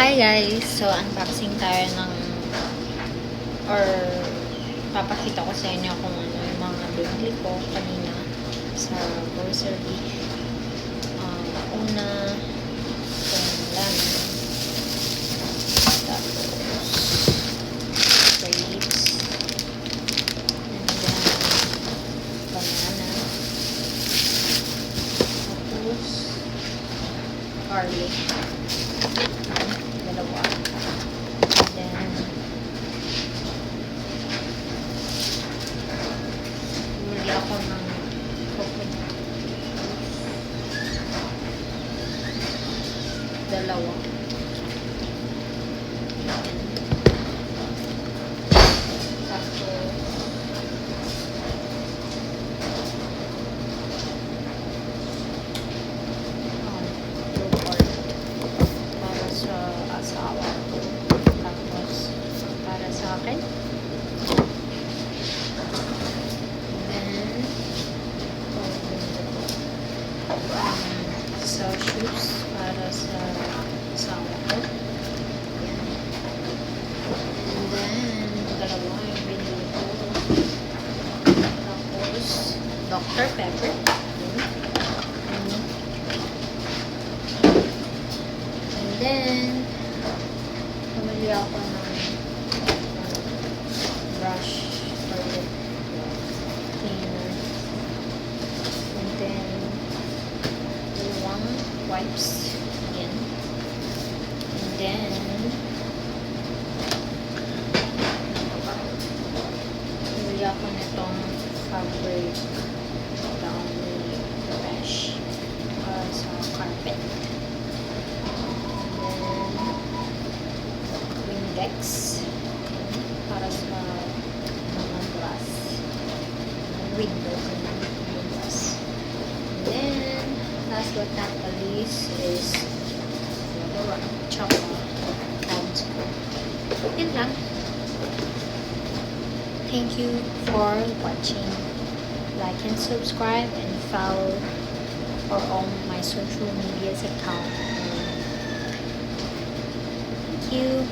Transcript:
Hi guys! So, unboxing tayo ng or papakita ko sa inyo kung ano yung mga binili ko kanina sa grocery. Una, itong lemon. Tapos, grapes. And then, banana. Tapos, garlic. Dalawa. And then, bumili ako ng coconut. Dalawa. Tapos, para sa asawa ko. Tapos, para sa akin. Then, sa shoes para sa asawa ko. Yan. And then, dalawa yung binili ko. Tapos, Dr. Pepper. And then, bumili ako ng brush or lip cleaner. And then, dalawang wipes. Yan. And then, bumili ako nitong fabric downy brush para sa carpet. Windex para sa mga glass, windows and glass. And then, last but not the least is chocolate and yun lang. Thank you for watching. Like and subscribe and follow for all my social medias account. Thank you.